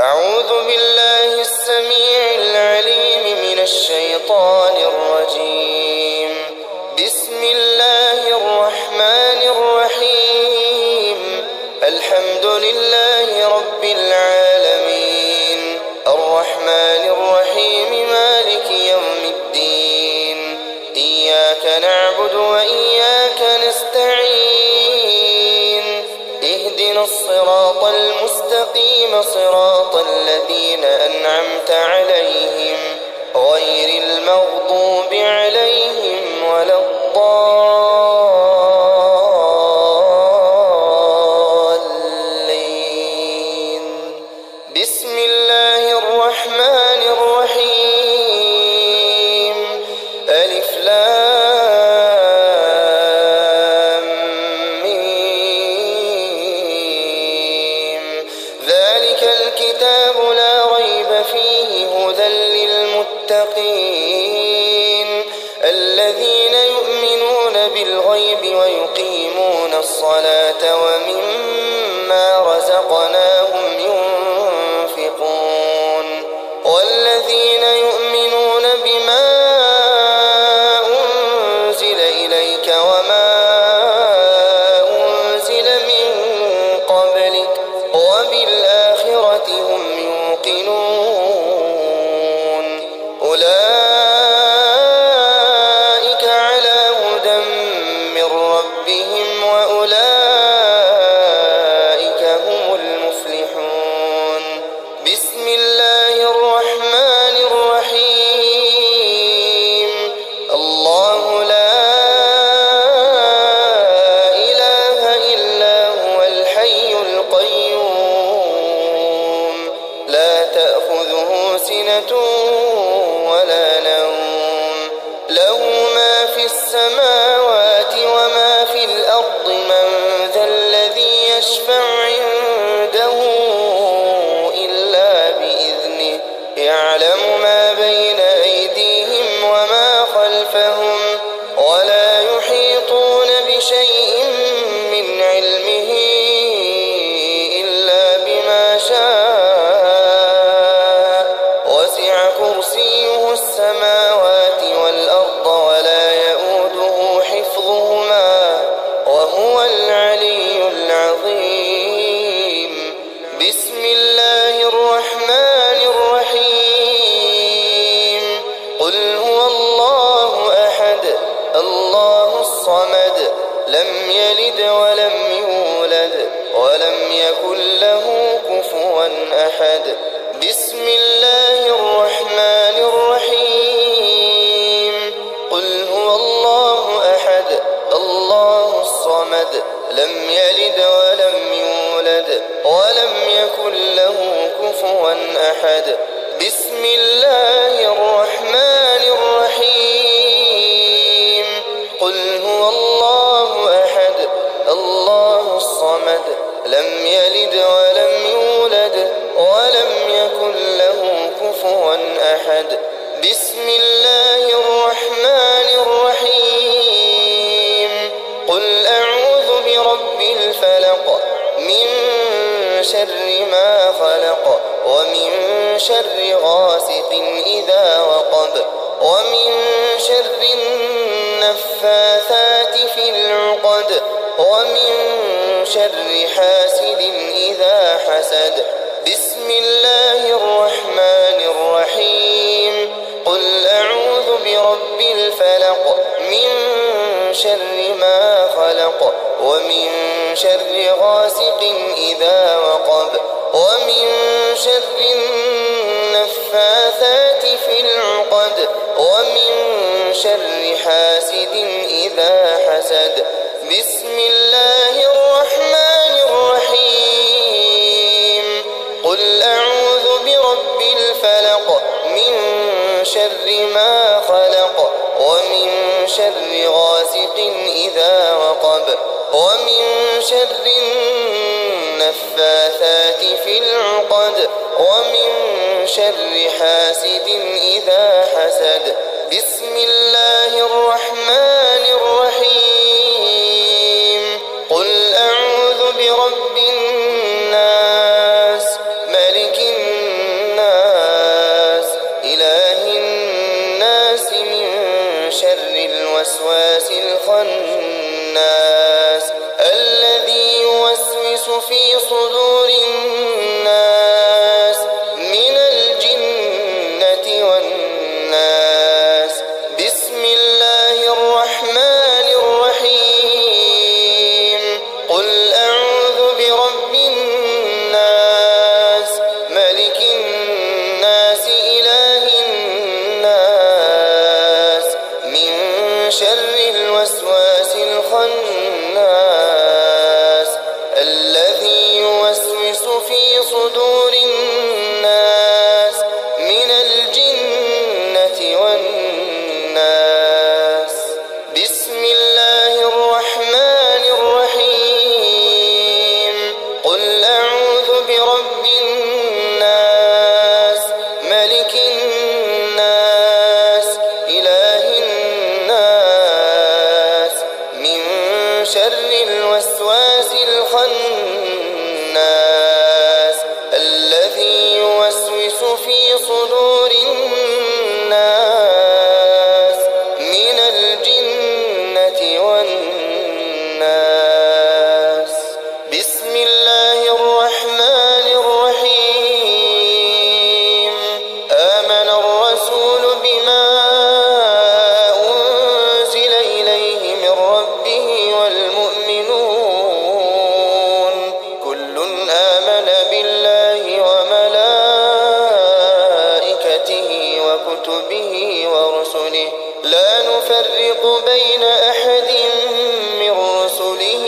أعوذ بالله السميع العليم من الشيطان الرجيم. بسم الله الرحمن الرحيم. الحمد لله رب العالمين، الرحمن الرحيم، مالك يوم الدين. إياك نعبد وإياك نستعين. اهدنا الصراط المستقيم، صراط الذين أنعمت عليهم غير المغضوب عليهم ولا الضالين. بسم الله الرحمن الرحيم. ألف لام ميم. ذلك الكتاب لا ريب فيه هدى للمتقين الذين يؤمنون بالغيب ويقيمون الصلاة ومما رزقناهم ينفقون. والذين يؤمنون بما أنزل إليك وما أنزل من قبلك وبالآخرة هم يوقنون. أولئك على هدى من ربهم وأولئك هم المفلحون. بسم الله الرحمن الرحيم. الله لا إله إلا هو الحي القيوم، لا تأخذه سنة ولا نوم، له ما في السماوات وما في الأرض. من ذا الذي يشفع عنده إلا بإذنه، يعلم ما بين أيديهم وما خلفهم، ولا يحيطون بشيء من علمه إلا بما شاء. وسع كرسيه السماوات والأرض ولا يؤوده حفظهما وهو العلي العظيم. بسم الله الرحمن الرحيم. قل هو الله أحد، الله الصمد، لم يلد ولم يولد ولم يكن له كفوا أحد. بسم الله الرحمن الرحيم. قل هو الله أحد، الله الصمد، لم يلد ولم يولد ولم يكن له كفوا أحد. بسم الله الرحمن الرحيم. قل هو الله أحد، الله الصمد، لم يلد ولم يولد ولم يكن له كفوا أحد. بسم الله الرحمن الرحيم. قل أعوذ برب الفلق، من شر ما خلق، ومن شر غاسق إذا وقب، ومن شر النفاثات في العقد، ومن شر حاسد إذا حسد. بسم الله الرحمن الرحيم. قل أعوذ برب الفلق، من شر ما خلق، ومن شر غاسق إذا وقب، ومن شر النفاثات في العقد، ومن شر حاسد إذا حسد. بسم الله الرحمن الرحيم. قل أعوذ برب الفلق، من شر ما خلق، ومن شر غاسق إذا وقب، ومن شر النفاثات في العقد، ومن شر حاسد إذا حسد. بسم الله الرحمن الرحيم. قل أعوذ برب الناس، ملك الناس، الوسواس الخناس الذي يوسوس في صدور الناس من الجنة والناس. بسم الله الرحمن الرحيم. قل أعوذ برب الناس ملك الناس إله الناس من شر الوسواس الخناس الذي يوسوس في صدور الناس من الجنة والناس. بسم الله الرحمن الرحيم. قل أعوذ برب الناس ملك الناس إله الناس من شر الوسواس الخناس الذي يوسوس في صدور الناس من الجنة والناس. بسم الله الرحمن الرحيم. آمن الرسول بما أنزل إليه من ربه والمؤمنون كل آمن بالله وملائكته وكتبه ورسله لا نفرق بين أحد من رسله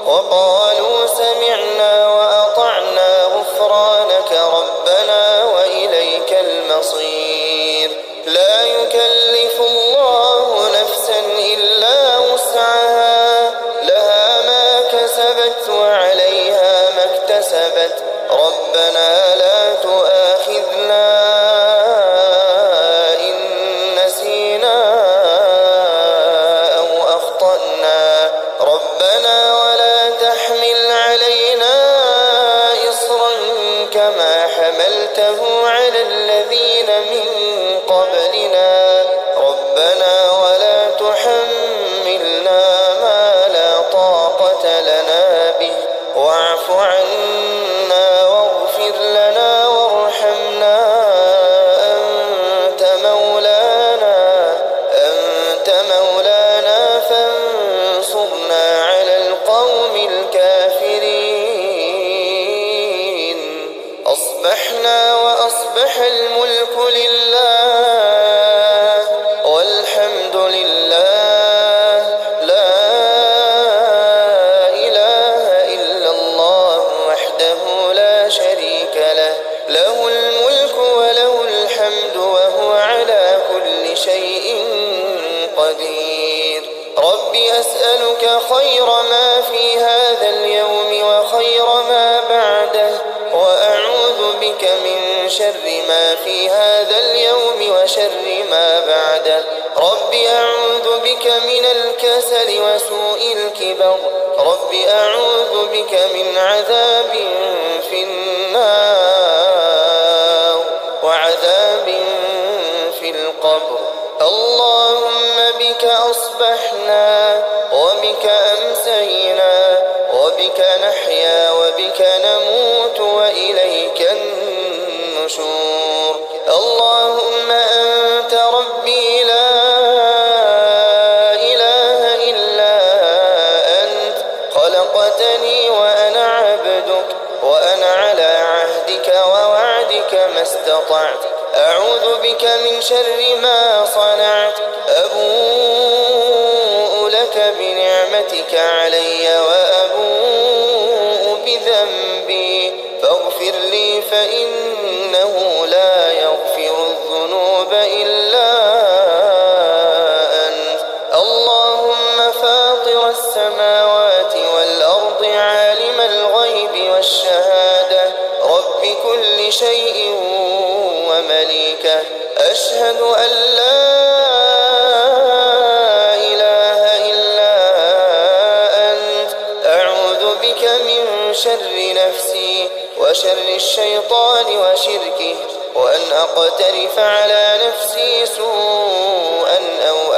وقالوا سمعنا وأطعنا غفرانك ربنا وإليك المصير. لا يكلف الله نفسا إلا وسعها لها ما كسبت وعليها ما اكتسبت ربنا لا تؤاخذنا إن نسينا أو أخطأنا ربنا ولا تحمل علينا إصرا كما حملته على الذين من قبلنا ربنا ولا تحملنا ما لا طاقة لنا به واعف عنا واغفر لنا وارحمنا أنت مولانا فانصرنا على القوم الكافرين. أصبحنا وأصبح الملك لله والحمد لله لا إله إلا الله وحده لا شريك له له الملك وله الحمد وهو على كل شيء قدير. رب أسألك خير ما في هذا اليوم وخير ما بعده وأعوذ بك من شر ما في هذا اليوم وشر ما بعده. رب أعوذ بك من الكسل وسوء الكبر. رب أعوذ بك من عذاب في النار وعذاب في القبر. اللهم بك أصبحنا وبك أمسينا وبك نحيا وبك نموت وإليك النشور. اللهم أنت ربي لا إله إلا أنت خلقتني وأنا عبدك وأنا على عهدك ووعدك ما استطعت. أعوذ بك من شر ما صنعت. أبوء لك بنعمتك علي وأبوء بذنبي فاغفر لي فإنه لا يغفر الذنوب إلا أنت. اللهم فاطر السماوات والأرض عالم الغيب والشهادة رب كل شيء ومليكه أشهد أن لا إله إلا أنت. أعوذ بك من شر نفسي وشر الشيطان وشركه وأن أقترف على نفسي سوءا أو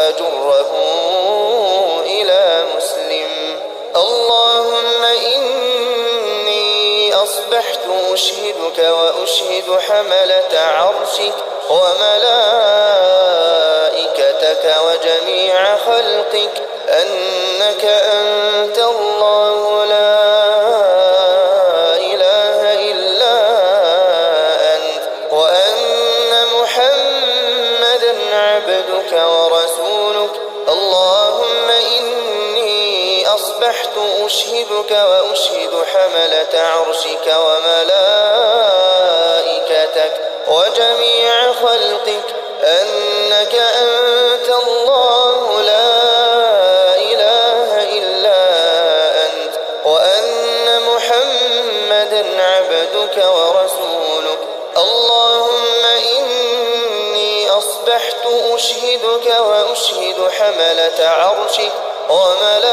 أصبحت أشهدك وأشهد حملة عرشك وملائكتك وجميع خلقك أنك أنت الله لا إله إلا أنت، وأن محمدا عبدك ورسولك. اللهم إني أصبحت أشهدك وأشهد حملة عرشك وملائكتك وجميع خلقك أنك أنت الله لا إله إلا أنت، وأن محمدا عبدك ورسولك. اللهم إني أصبحت أشهدك وأشهد حملة عرشك وملائكتك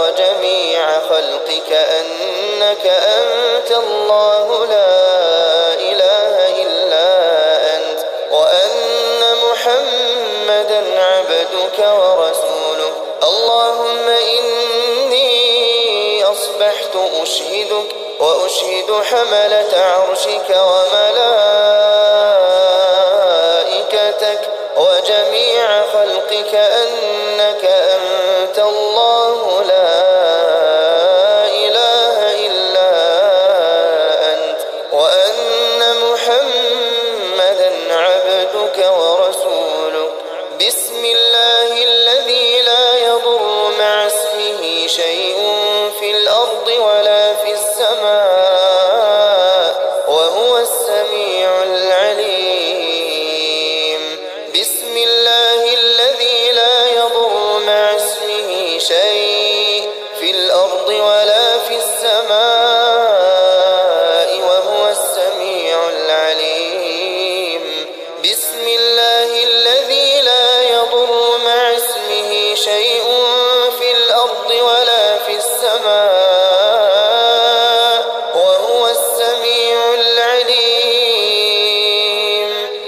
وجميع خلقك أنك أنت الله لا إله إلا أنت، وأن محمدا عبدك ورسولك. اللهم إني أصبحت أشهدك وأشهد حملة عرشك وملائكتك وجميع خلقك أنك أنت الله لا إله إلا أنت، وأن محمدا عبدك ورسولك. بسم الله الذي لا يضر مع اسمه شيء في الأرض ولا في السماء وهو السميع العليم. بسم الله الذي لا يضر مع اسمه شيء في الأرض ولا في السماء وهو السميع العليم. بسم الله الذي لا يضر مع اسمه شيء في الأرض ولا في السماء وهو السميع العليم.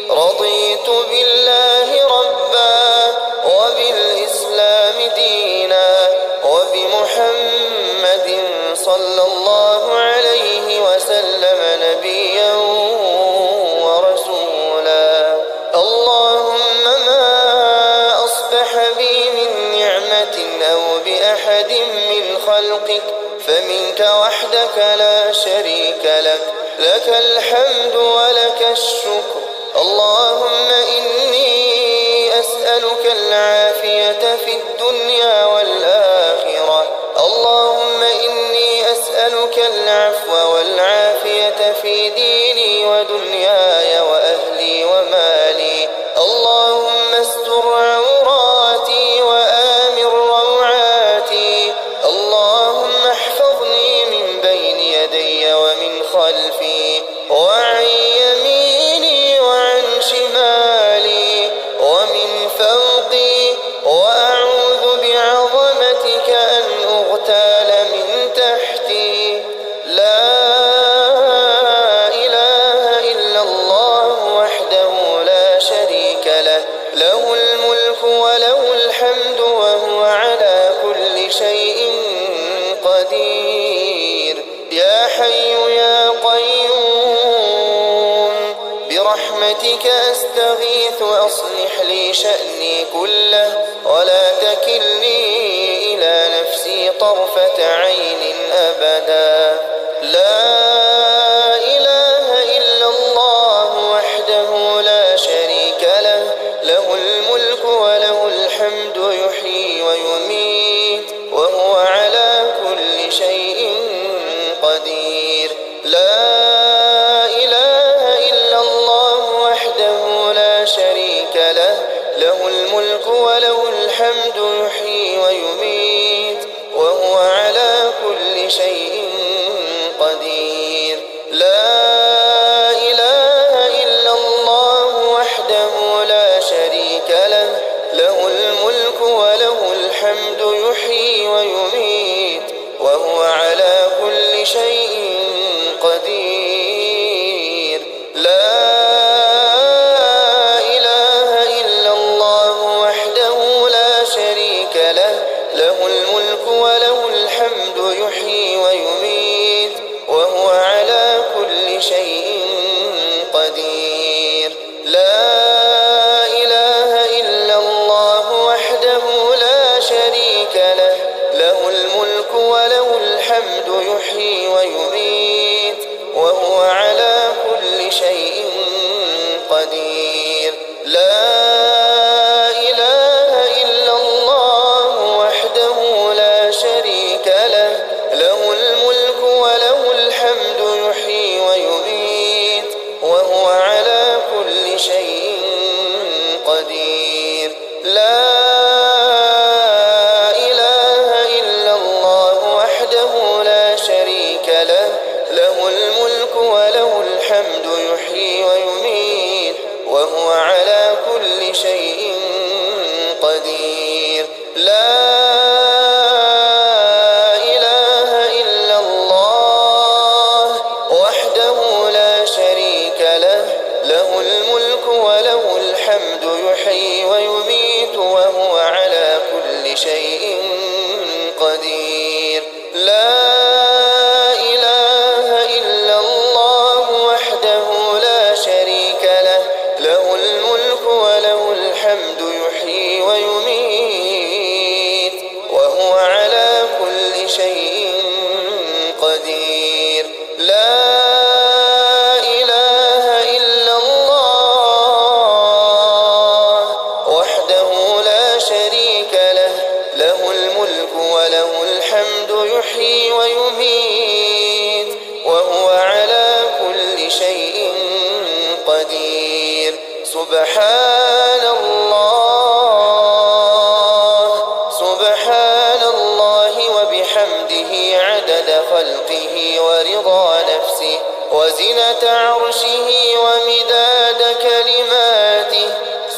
رضيت بالله ربا وبالإسلام دينا وبمحمد صلى الله عليه وسلم نبيا ورسولا. اللهم ما أصبح بي من نعمة أو بأحد من خلقك فمنك وحدك لا شريك لك، لك الحمد ولك الشكر. اللهم إني أسألك العافية في الدنيا والآخرة. اللهم إني أسألك العفو والعافية في ديني ودنياي وأهلي ومالي. اللهم استر عوراتي وآمن روعاتي. اللهم احفظني من بين يدي ومن خلفي وعن يميني وعن شمالي ومن فوقي، وأعوذ بعظمتك أن أغتال من تحتي. لا إله إلا الله وحده لا شريك له، له الملك وله الحمد وهو على كل شيء قدير. يا حي يا قيوم برحمتك أستغيث أصلح لي شأني كله ولا تكلني إلى نفسي طرفة عين أبدا. لا إله إلا الله وحده لا شريك له، له الملك وله الحمد يحيي ويميت وهو على كل شيء قدير. لا إله إلا الله وحده لا شريك له، له الملك وله الحمد يحيي ويميت وهو على كل شيء قدير. لا إله إلا الله وحده لا شريك له، له الملك وله الحمد يحيي ويميت وهو على كل شيء قدير. لا إله إلا الله وحده لا شريك له، له الملك وله الحمد يحيي ويميت يحيي ويميت وهو على كل شيء قدير. لا إله إلا الله وحده لا شريك له، له الملك وله الحمد يحيي ويميت وهو على كل شيء قدير. لا إله إلا الله وحده لا شريك له، له الملك وله الحمد يحيي ويميت وهو على كل شيء قدير. لا إله إلا الله وحده لا شريك له، له الملك وله الحمد يحيي ويميت وهو على كل شيء قدير. سبحان الله، سبحان الله وبحمده عدد خلقه ورضا نفسه وزنة عرشه ومداد كلماته.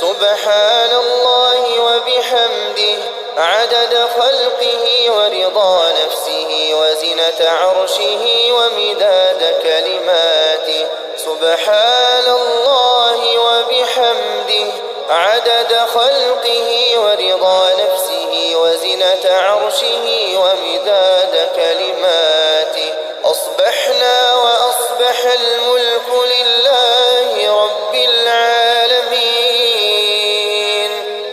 سبحان الله وبحمده عدد خلقه ورضا نفسه وزنة عرشه ومداد كلماته. سبحان الله وبحمده عدد خلقه ورضا نفسه وزنة عرشه ومداد كلماته. أصبحنا وأصبح الملك لله رب العالمين.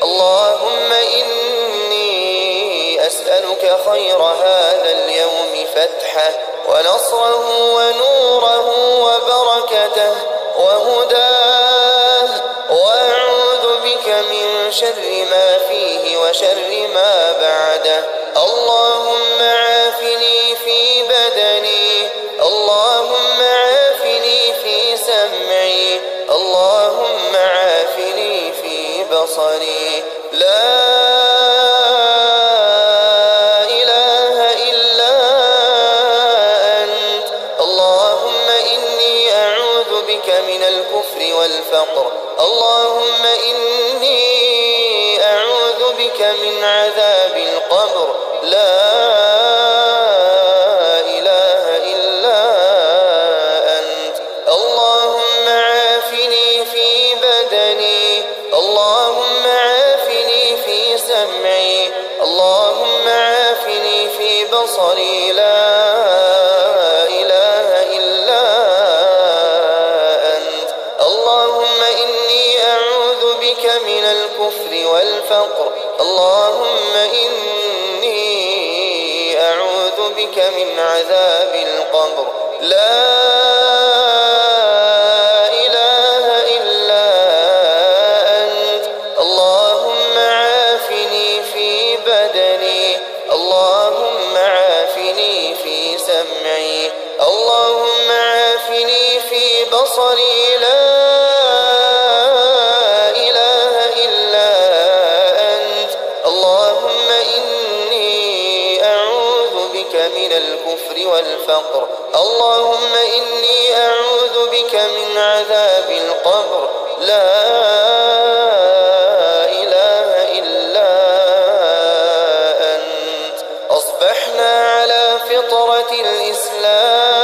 اللهم إني أسألك خير هذا اليوم فتحه ونصره ونوره وبركته وهداه، وأعوذ بك من شر ما فيه وشر ما بعده. اللهم عافني في بدني، اللهم عافني في سمعي، اللهم عافني في بصري. لا إله إلا أنت. اللهم إني أعوذ بك من الكفر والفقر، اللهم إني أعوذ بك من عذاب القبر. لا إله إلا أنت. اللهم عافني في بدني، اللهم عافني في سمعي، اللهم عافني في بصري. لا إله إلا أنت. اللهم إني أعوذ بك من الكفر والفقر، اللهم إني أعوذ بك من عذاب القبر. لا إله إلا أنت. اللهم عافني في بدني، اللهم عافني في سمعي، اللهم عافني في بصري. لا إله إلا أنت. اللهم إني أعوذ بك من الكفر والفقر، اللهم إني أعوذ بك من عذاب القبر. لا إله إلا أنت. أصبحنا على فطرة الإسلام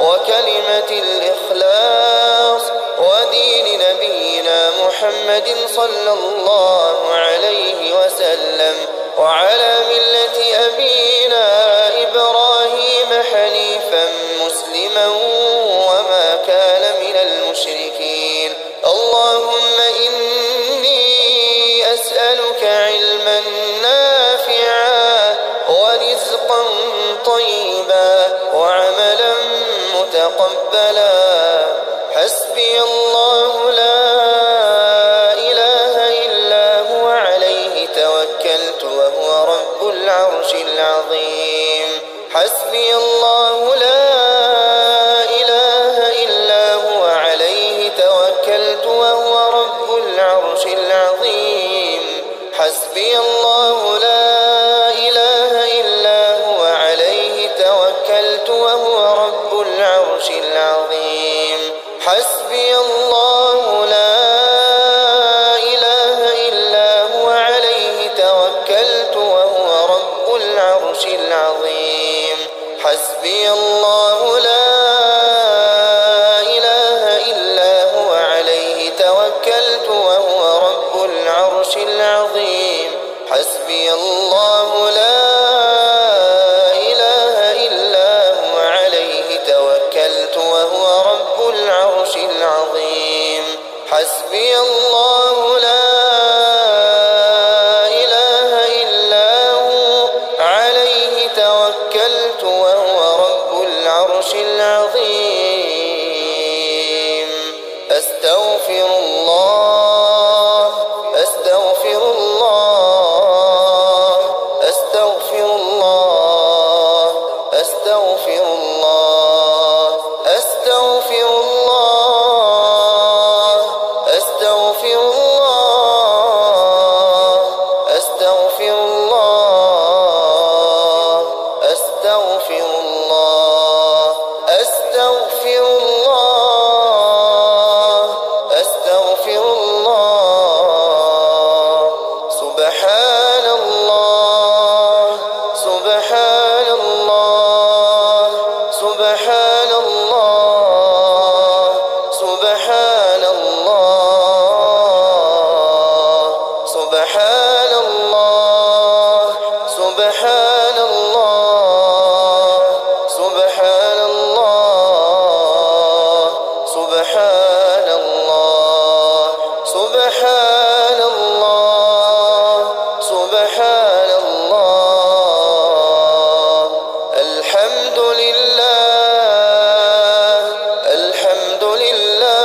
وكلمة الإخلاص ودين نبينا محمد صلى الله عليه وسلم، وعلى ملة أبينا إبراهيم حنيفا مسلما وما كان من المشركين. اللهم إني أسألك علما نافعا ورزقا طيبا وعملا متقبلا. حسبي الله لا إله إلا هو عليه توكلت وهو رب العرش العظيم. حسبي الله لا إله إلا هو عليه توكلت وهو رب العرش العظيم. حسبي الله لا إله إلا هو عليه توكلت وهو رب العرش العرش العظيم حسبي الله لا إله إلا هو عليه توكلت وهو رب العرش العظيم حسبي الله لا إله إلا هو عليه توكلت وهو رب العرش العظيم حسبي الله لا إله إلا هو عليه توكلت وهو رب العرش العظيم حسبي الله لا إله إلا هو عليه توكلت وهو رب العرش العظيم أستغفر الله أستغفر الله أستغفر الله أستغفر الله أستغفر الله أستغفر الله أستغفر الله أستغفر الله أستغفر الله أستغفر الله سبحان الله سبحان الله سبحان الله سبحان الله سبحان الله سبحان الله سبحان الله سبحان الله سبحان الله سبحان الله الحمد لله الحمد لله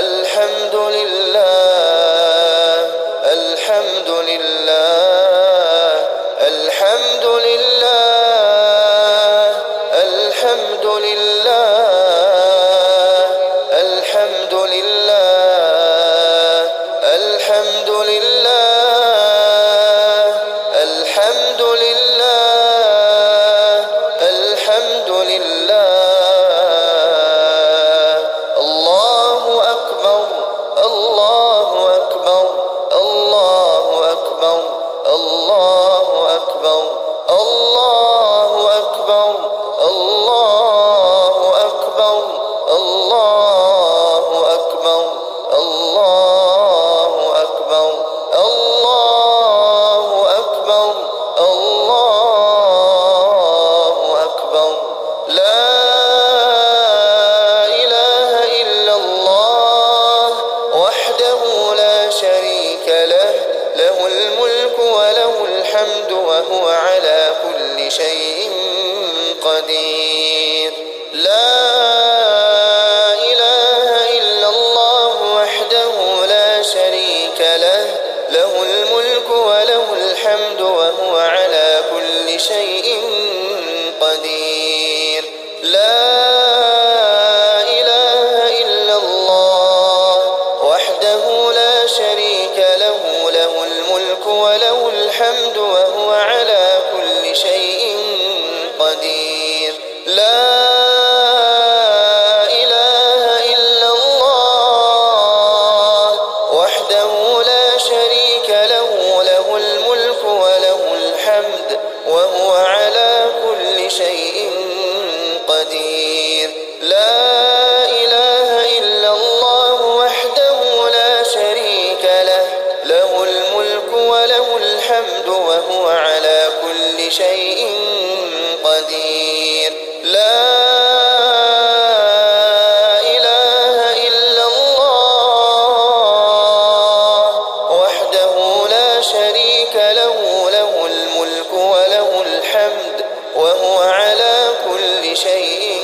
الحمد لله الحمد لله الحمد لله الحمد لله الحمد لله الحمد لله الحمد لله الحمد لله الله أكبر الله أكبر الله أكبر الله أكبر الله أكبر الله أكبر الله أكبر الله أكبر الله أكبر الله أكبر لا إله إلا الله وحده لا شريك له له الملك وله الحمد وهو على كل شيء قدير لا إله إلا الله وحده لا شريك له له الملك وله الحمد وهو على كل شيء قدير لا إله إلا الله وحده لا شريك له له الملك وله الحمد وهو على كل شيء قدير لا إله إلا الله وحده لا شريك له له الملك وله الحمد وهو على كل شيء قدير لا إله إلا الله وحده لا شريك له له الملك وله الحمد وهو على كل شيء قدير لا إله إلا الله وحده لا شريك له له الملك وله الحمد وهو على كل شيء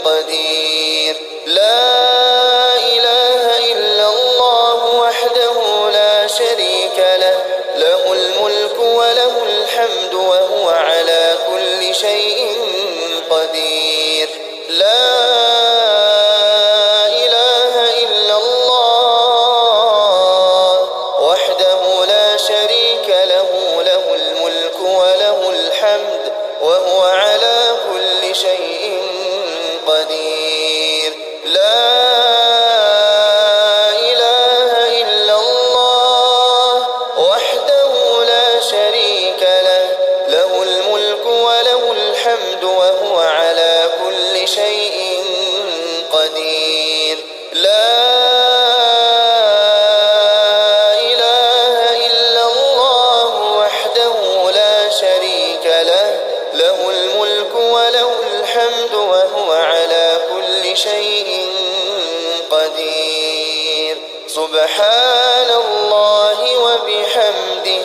قدير لا إله إلا الله وحده لا شريك له له الملك وله الحمد وهو على كل شيء قدير لا إله إلا الله وحده لا شريك له له الملك وله الحمد وهو على كل كل شيء قدير. لا إله إلا الله وحده لا شريك له، له الملك وله الحمد وهو على كل شيء قدير. لا إله إلا الله وحده لا شريك له، له الملك وله الحمد وهو على كل شيء قدير. سبحان الله وبحمده،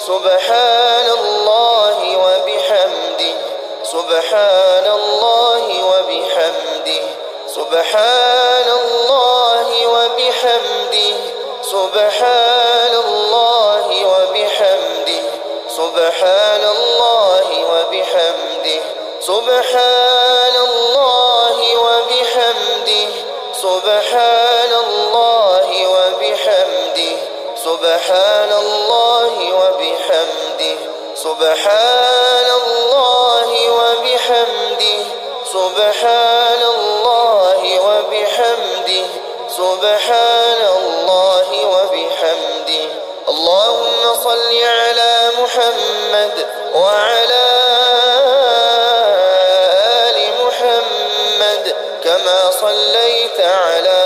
سبحان الله وبحمده، سبحان الله وبحمده، سبحان الله وبحمده، سبحان الله وبحمده، سبحان الله وبحمده، سبحان الله وبحمده، سبحان الله وبحمده، سبحان الله وبحمده، سبحان الله وبحمده، سبحان الله وبحمده، سبحان الله وبحمده. اللهم صل على محمد وعلى آل محمد كما صليت على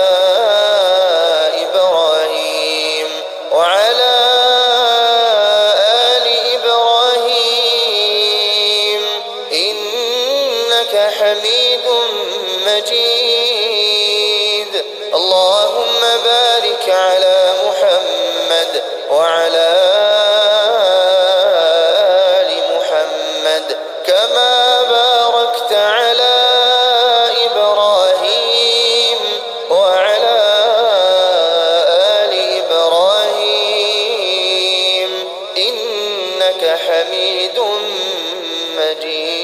إبراهيم وعلى آل إبراهيم إنك حميد مجيد. اللهم بارك على محمد وعلى آل محمد كما باركت على إبراهيم وعلى آل إبراهيم إنك حميد مجيد.